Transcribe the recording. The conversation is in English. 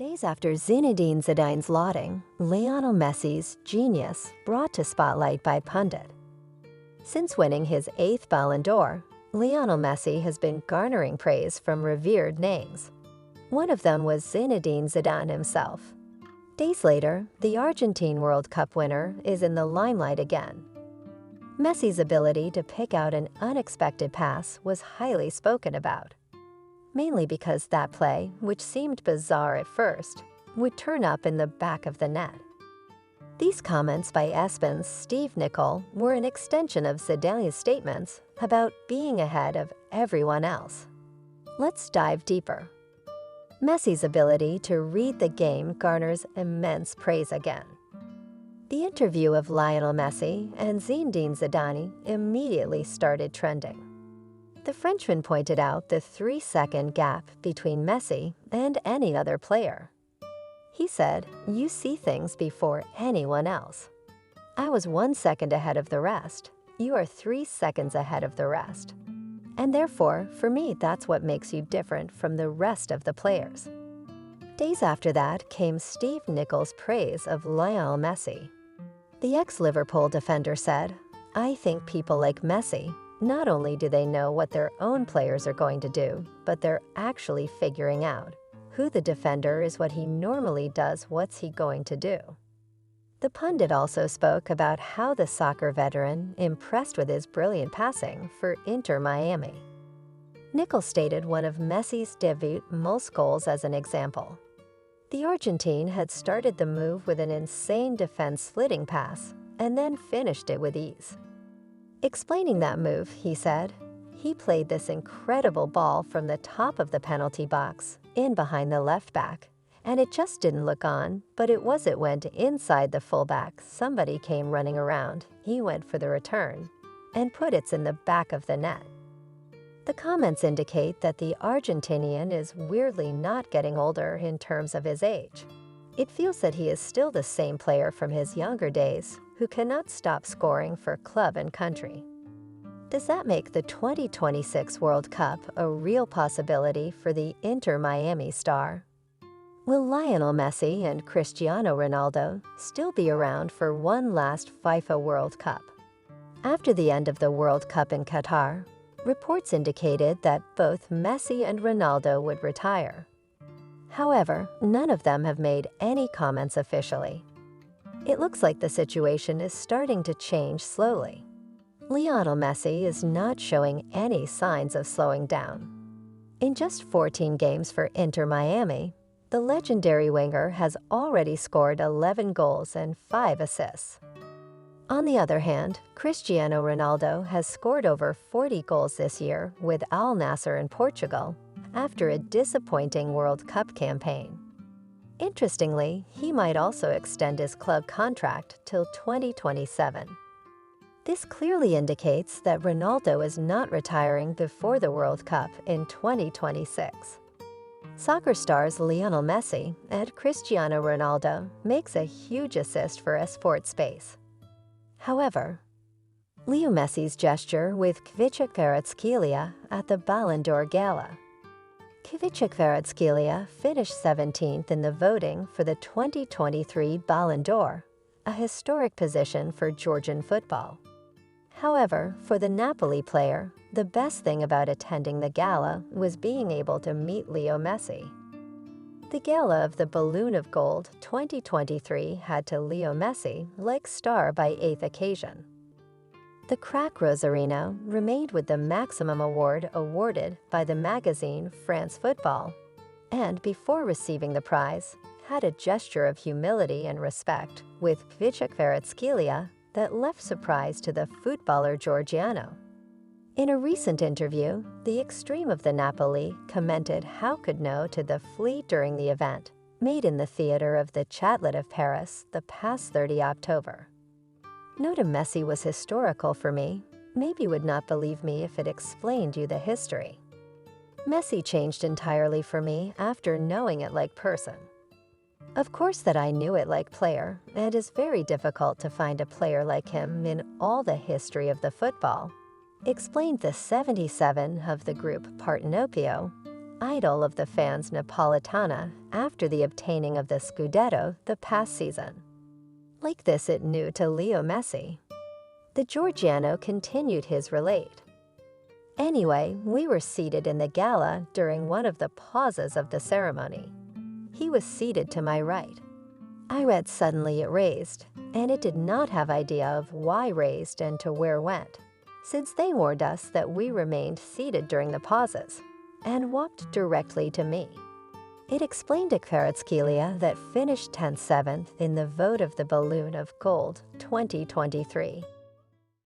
Days after Zinedine Zidane's lauding, Lionel Messi's genius brought to spotlight by Pundit. Since winning his 8th Ballon d'Or, Lionel Messi has been garnering praise from revered names. One of them was Zinedine Zidane himself. Days later, the Argentine World Cup winner is in the limelight again. Messi's ability to pick out an unexpected pass was highly spoken about, mainly because that play, which seemed bizarre at first, would turn up in the back of the net. These comments by ESPN's Steve Nicol were an extension of Zidane's statements about being ahead of everyone else. Let's dive deeper. Messi's ability to read the game garners immense praise again. The interview of Lionel Messi and Zinedine Zidane immediately started trending. The Frenchman pointed out the 3-second gap between Messi and any other player. He said, "You see things before anyone else. I was 1 second ahead of the rest. You are 3 seconds ahead of the rest. And therefore, for me, that's what makes you different from the rest of the players." Days after that came Steve Nicol's praise of Lionel Messi. The ex-Liverpool defender said, "I think people like Messi, not only do they know what their own players are going to do, but they're actually figuring out who the defender is, what he normally does, what's he going to do." The pundit also spoke about how the soccer veteran impressed with his brilliant passing for Inter Miami. Nicol stated one of Messi's debut most goals as an example. The Argentine had started the move with an insane defense-slitting pass and then finished it with ease. Explaining that move, he said, "He played this incredible ball from the top of the penalty box in behind the left back, and it just didn't look on, but it went inside the fullback. Somebody came running around. He went for the return and put it in the back of the net." The comments indicate that the Argentinian is weirdly not getting older in terms of his age. It feels that he is still the same player from his younger days who cannot stop scoring for club and country. Does that make the 2026 World Cup a real possibility for the Inter Miami star? Will Lionel Messi and Cristiano Ronaldo still be around for one last FIFA World Cup? After the end of the World Cup in Qatar, reports indicated that both Messi and Ronaldo would retire. However, none of them have made any comments officially. It looks like the situation is starting to change slowly. Lionel Messi is not showing any signs of slowing down. In just 14 games for Inter Miami, the legendary winger has already scored 11 goals and 5 assists. On the other hand, Cristiano Ronaldo has scored over 40 goals this year with Al Nassr in Portugal after a disappointing World Cup campaign. Interestingly, he might also extend his club contract till 2027. This clearly indicates that Ronaldo is not retiring before the World Cup in 2026. Soccer stars Lionel Messi and Cristiano Ronaldo makes a huge assist for a sports space. However, Leo Messi's gesture with Kvaratskhelia at the Ballon d'Or gala. Kvaratskhelia finished 17th in the voting for the 2023 Ballon d'Or, a historic position for Georgian football. However, for the Napoli player, the best thing about attending the gala was being able to meet Leo Messi. The gala of the Balloon of Gold 2023 had to Leo Messi like star by 8th occasion. The crack Rosarino remained with the maximum award awarded by the magazine France Football, and before receiving the prize, had a gesture of humility and respect with Kvaratskhelia that left surprise to the footballer Georgiano. In a recent interview, the extreme of the Napoli commented how could no to the fleet during the event, made in the theater of the Châtelet of Paris the past 30 October. "No to Messi was historical for me. Maybe you would not believe me if it explained you the history. Messi changed entirely for me after knowing it like person. Of course that I knew it like player, and it is very difficult to find a player like him in all the history of the football," explained the 77 of the group Partenopeo, idol of the fans Napolitana after the obtaining of the Scudetto the past season. Like this it knew to Leo Messi. The Georgiano continued his relate. Anyway, we were seated in the gala during one of the pauses of the ceremony. He was seated to my right. I read suddenly it raised, and it did not have idea of why raised and to where went, since they warned us that we remained seated during the pauses, and walked directly to me. It explained to Kvaratskhelia that finished 10th-7th in the vote of the Ballon of Gold 2023.